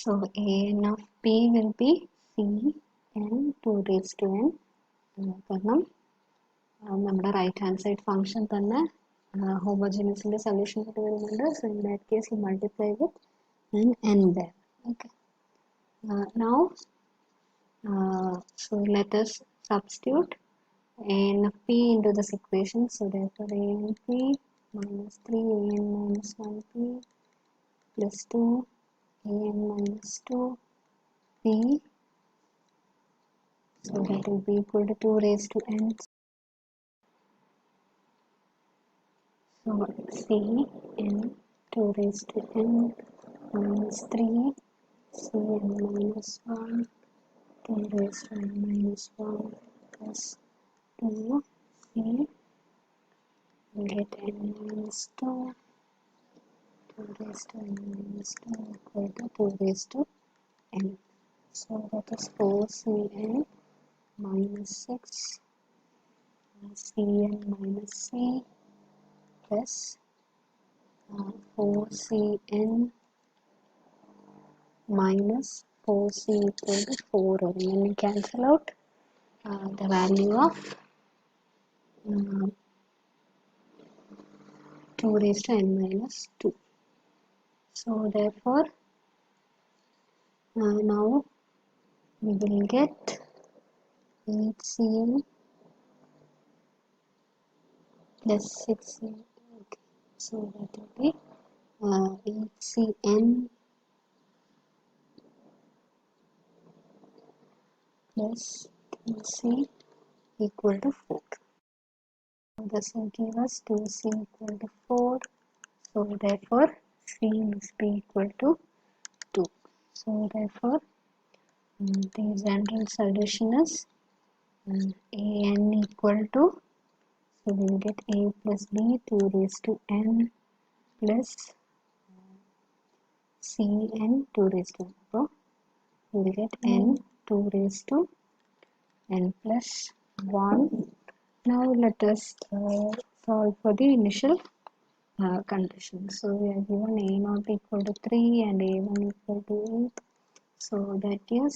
So an of p will be c n 2 raised to n. കാരണം നമ്മുടെ right hand side function തന്നെ ഹോമോജീനിയസിന്റെ solution ആയിട്ട് വരുന്നുണ്ട്. So in that case you multiply with n there. Okay. Now so let us substitute an of p into this equation. So therefore an p minus 3 an minus 1p plus 2 an minus 2p. So that will be equal to 2 raised to n. So c n 2 raised to n minus 3 c n minus 1 2 raised to n minus 1 plus 2 c we get n minus 2 2 raised to n minus 2 equal to 2 raised to n. So that is 4cn minus 6 cn minus c plus 4cn minus 4c equal to 4. And then we cancel out the value of 2 raised to n minus 2. So therefore now we will get 8cn plus 6cn. Okay. So that will be 8cn plus 2c equal to 4. This will give us 2c equal to 4. So therefore c must be equal to 2. So therefore the general solution is an equal to, so we will get a plus b 2 raised to n plus cn 2 raised to n. So we will get n 2 raised to n plus 1. Now let us solve for the initial condition. So we are given a naught equal to 3 and a1 equal to 8. So that is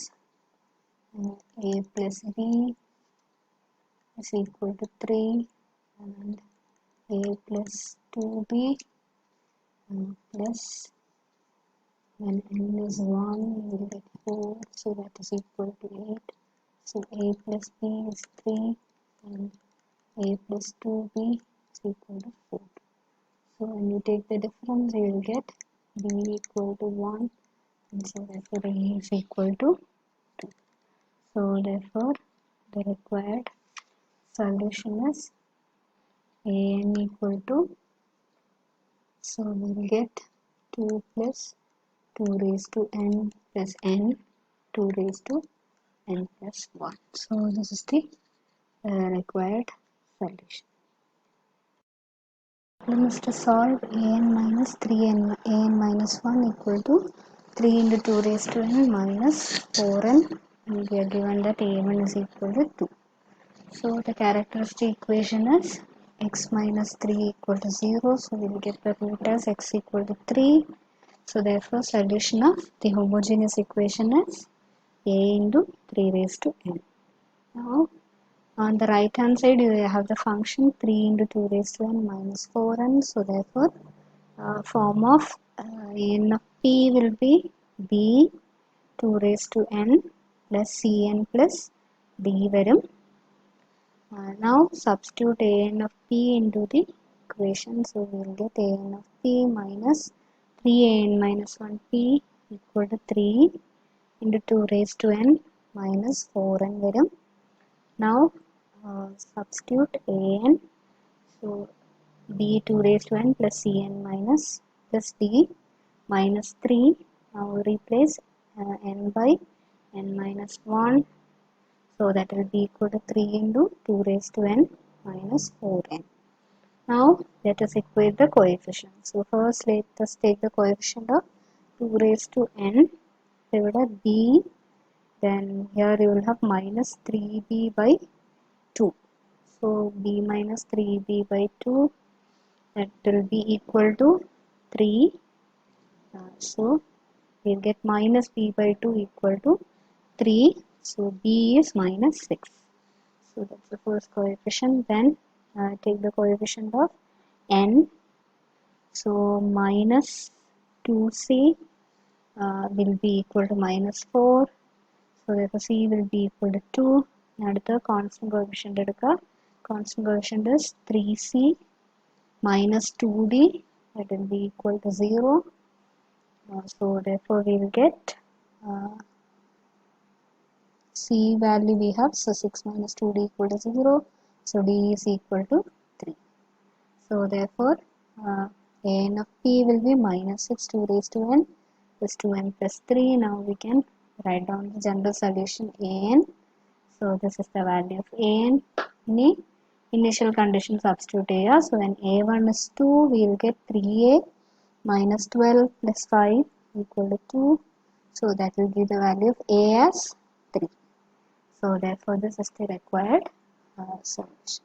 a plus b is equal to 3 and a plus 2b plus when n is 1 we will get 4, so that is equal to 8. So a plus b is 3 and a plus 2b is equal to 4. So when you take the difference you will get b equal to 1 and so therefore a is equal to 2. So therefore the required solution is an equal to, so we will get 2 plus 2 raised to n plus n 2 raised to n plus 1. So this is the required solution. Problem is to solve an minus 3n an minus 1 equal to 3 into 2 raised to n minus 4n, and we are given that a1 is equal to 2. So the characteristic equation is x minus 3 equal to 0. So we will get the root as x equal to 3. So therefore solution of the homogeneous equation is a into 3 raised to n. Now on the right hand side you have the function 3 into 2 raised to n minus 4n. So therefore form of n of p will be b 2 raised to n plus cn plus d varum. Now substitute an of p into the equation. So we will get an of p minus 3an minus 1p equal to 3 into 2 raised to n minus 4n varum. Now substitute an, so b 2 raised to n plus cn minus plus d minus 3. Now replace n by n minus 1. So that will be equal to 3 into 2 raised to n minus 4n. Now let us equate the coefficients. So first let us take the coefficient of 2 raised to n divided b. Then here you will have minus 3b by 2. So b minus 3b by 2, that will be equal to 3. So we'll get minus b by 2 equal to 3. So b is minus 6. So that's the first coefficient. Then take the coefficient of n. So minus 2c will be equal to minus 4. So therefore c will be equal to 2. അടുത്ത constant coefficient എടുക്കുക. Constant coefficient is 3c minus 2d, that will be equal to 0. So therefore we will get c value we have, so 6 minus 2d equal to 0. So d is equal to 3. So therefore an of p will be minus 6 2 raised to n plus 2n plus 3. Now we can write down the general solution an. So this is the value of an. Initial condition substitute here. So when a1 is 2, we will get 3a minus 12 plus 5 equal to 2. So that will give the value of a as 3. So therefore this is the required solution.